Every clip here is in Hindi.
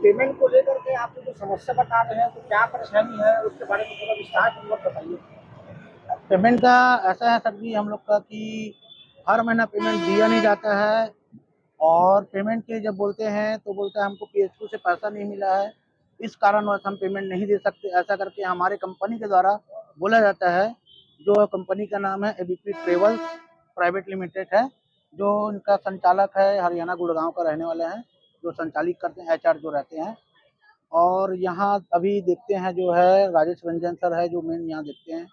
पेमेंट को लेकर के आप जो समस्या बता रहे हैं, तो क्या परेशानी है उसके बारे में थोड़ा विस्तारपूर्वक बताइए। पेमेंट का ऐसा है सर जी हम लोग का कि हर महीना पेमेंट दिया नहीं जाता है। और पेमेंट के जब बोलते हैं तो बोलते हैं हमको पीएचयू से पैसा नहीं मिला है, इस कारणवश हम पेमेंट नहीं दे सकते। ऐसा करके हमारे कंपनी के द्वारा बोला जाता है। जो कंपनी का नाम है एबीपी ट्रेवल्स प्राइवेट लिमिटेड है, जो इनका संचालक है हरियाणा गुड़गांव का रहने वाले हैं, जो संचालित करते हैं एचआर जो रहते हैं। और यहाँ अभी देखते हैं जो है राजेश रंजन सर है जो मेन यहाँ देखते हैं।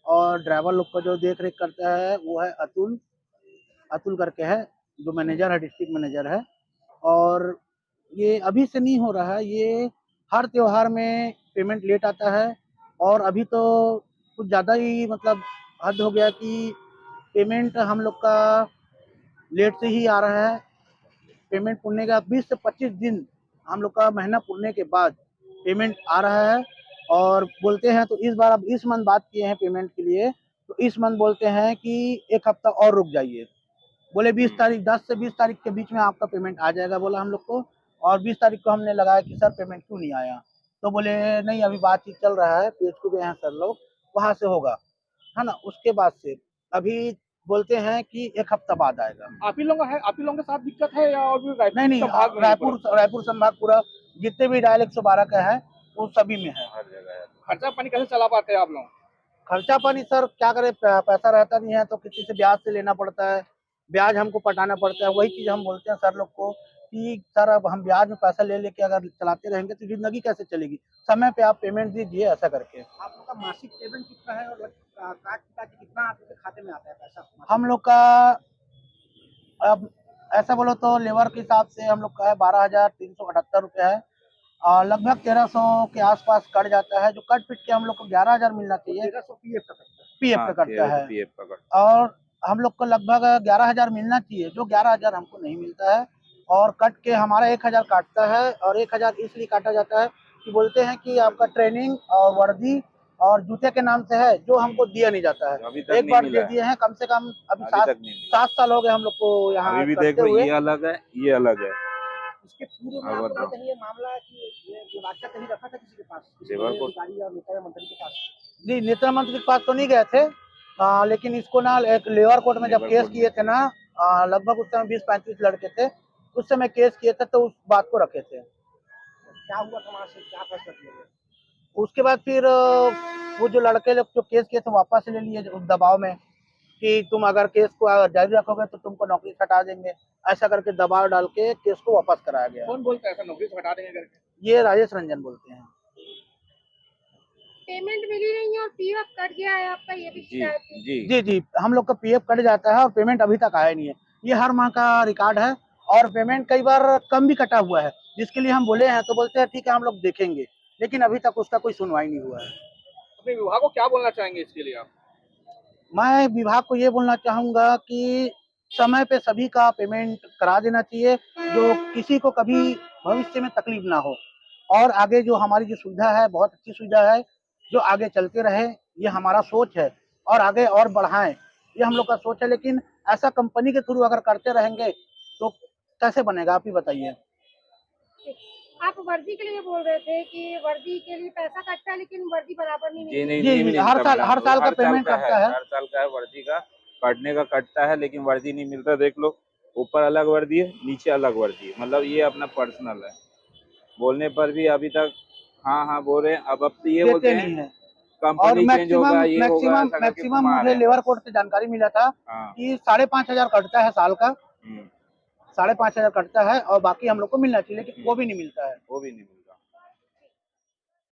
और ड्राइवर लोग को जो देख रेख करता है वो है अतुल अतुल करके है, जो मैनेजर है, डिस्ट्रिक्ट मैनेजर है। और ये अभी से नहीं हो रहा है, ये हर त्योहार में पेमेंट लेट आता है। और अभी तो कुछ ज़्यादा ही मतलब हद हो गया कि पेमेंट हम लोग का लेट से ही आ रहा है। पेमेंट पुरने का 20 से 25 दिन हम लोग का महीना पुरने के बाद पेमेंट आ रहा है। और बोलते हैं तो इस बार अब इस मंथ बात किए हैं पेमेंट के लिए, तो इस मंथ बोलते हैं कि एक हफ्ता और रुक जाइए। बोले 20 तारीख 10 से 20 तारीख के बीच में आपका पेमेंट आ जाएगा बोला हम लोग को। और 20 तारीख को हमने लगाया कि सर पेमेंट क्यों नहीं आया, तो बोले नहीं अभी बातचीत चल रहा है, पीएचक्यू गए हैं सर लोग, वहाँ से होगा, है ना। उसके बाद से अभी बोलते हैं कि एक हफ्ता बाद आएगा। आप ही लोगों के साथ दिक्कत है या और भी नहीं नहीं, रायपुर संभाग पूरा जितने भी डायल 112 का है वो सभी में है। खर्चा पानी कैसे चला पाते हैं आप लोग? खर्चा पानी सर क्या करे, पैसा रहता नहीं है तो किसी से ब्याज से लेना पड़ता है, ब्याज हमको पटाना पड़ता है। वही चीज हम बोलते हैं सर लोग को कि सर अब हम ब्याज में पैसा ले लेके अगर चलाते रहेंगे तो जिंदगी कैसे चलेगी, समय पे आप पेमेंट दीजिए ऐसा करके। आप लोग का मासिक पेमेंट कितना है और काट के कितना आपके खाते में आता है पैसा? हम लोग का अब ऐसा बोलो तो लेबर के हिसाब से हम लोग का है 12,378 रुपये है। और लगभग 1300 के आसपास कट जाता है, जो कट पिट के हम लोग को 11,000 मिलना चाहिए। 1300 पीएफ का कटता है। और हम लोग को लगभग 11,000 मिलना चाहिए, जो 11,000 हमको नहीं मिलता है। और कट के हमारा 1,000 काटता है। और 1,000 इसलिए काटा जाता है कि बोलते हैं कि आपका ट्रेनिंग और वर्दी और जूते के नाम से है, जो हमको दिया नहीं जाता है। एक बार दे दिए हैं, कम से कम अभी 7 साल हो गए हम लोग को यहाँ अभी भी देख लो, ये अलग है ये अलग है। इसके पूर्व में आपको कहीं ये मामला है कि ये वाक्य कहीं रखा था किसी के पास, अधिकारी और नेता मंत्री के पास? जी, नेता मंत्री के पास तो नहीं गए थे, लेकिन इसको ना एक लेबर कोर्ट में जब केस किए थे ना, लगभग उस समय 20-35 लड़के थे, उस समय केस किए थे तो उस बात को रखे थे। क्या हुआ था वहाँ से, क्या फैसला किया? उसके बाद फिर वो जो लड़के लोग जो केस किए थे वापस ले लिए उस दबाव में कि तुम अगर केस को जारी रखोगे तो तुमको नौकरी से हटा देंगे, ऐसा करके दबाव डाल के केस को वापस कराया गया। कौन बोलता है ऐसा नौकरी से हटा देंगे करके? ये राजेश रंजन बोलते हैं। पेमेंट मिली नहीं है और पीएफ कट गया है आपका, ये भी शिकायत है? जी जी, हम लोग का पीएफ कट जाता है और पेमेंट अभी तक आया नहीं है। ये हर माह का रिकॉर्ड है। और पेमेंट कई बार कम भी कटा हुआ है, जिसके लिए हम बोले हैं तो बोलते हैं ठीक है हम लोग देखेंगे, लेकिन अभी तक उसका कोई सुनवाई नहीं हुआ है। अपने विभाग को क्या बोलना चाहेंगे इसके लिए आप? मैं विभाग को ये बोलना चाहूँगा कि समय पे सभी का पेमेंट करा देना चाहिए, जो किसी को कभी भविष्य में तकलीफ ना हो। और आगे जो हमारी जो सुविधा है बहुत अच्छी सुविधा है, जो आगे चलते रहे, ये हमारा सोच है। और आगे और बढ़ाएं, ये हम लोग का सोच है। लेकिन ऐसा कंपनी के थ्रू अगर करते रहेंगे तो कैसे बनेगा, आप ही बताइए। आप वर्दी के लिए बोल रहे थे कि वर्दी के लिए पैसा कटता है लेकिन वर्दी बराबर नहीं मिलती। जी, हर साल का पेमेंट कटता है। हर साल का है, वर्दी का कटने का कटता है, लेकिन वर्दी नहीं मिलता। देख लो, ऊपर अलग वर्दी है, नीचे अलग वर्दी है, मतलब ये अपना पर्सनल है। बोलने पर भी अभी तक हाँ हाँ बोल रहे हैं। अब तो ये बोलते हैं कंपनी चेंज होगा, ये होगा। मैक्सिमम मुझे लेबर कोर्ट से जानकारी मिला था कि 5,500 कटता है साल का, 5,500 कटता है और बाकी हम लोग को मिलना चाहिए, लेकिन वो भी नहीं मिलता है।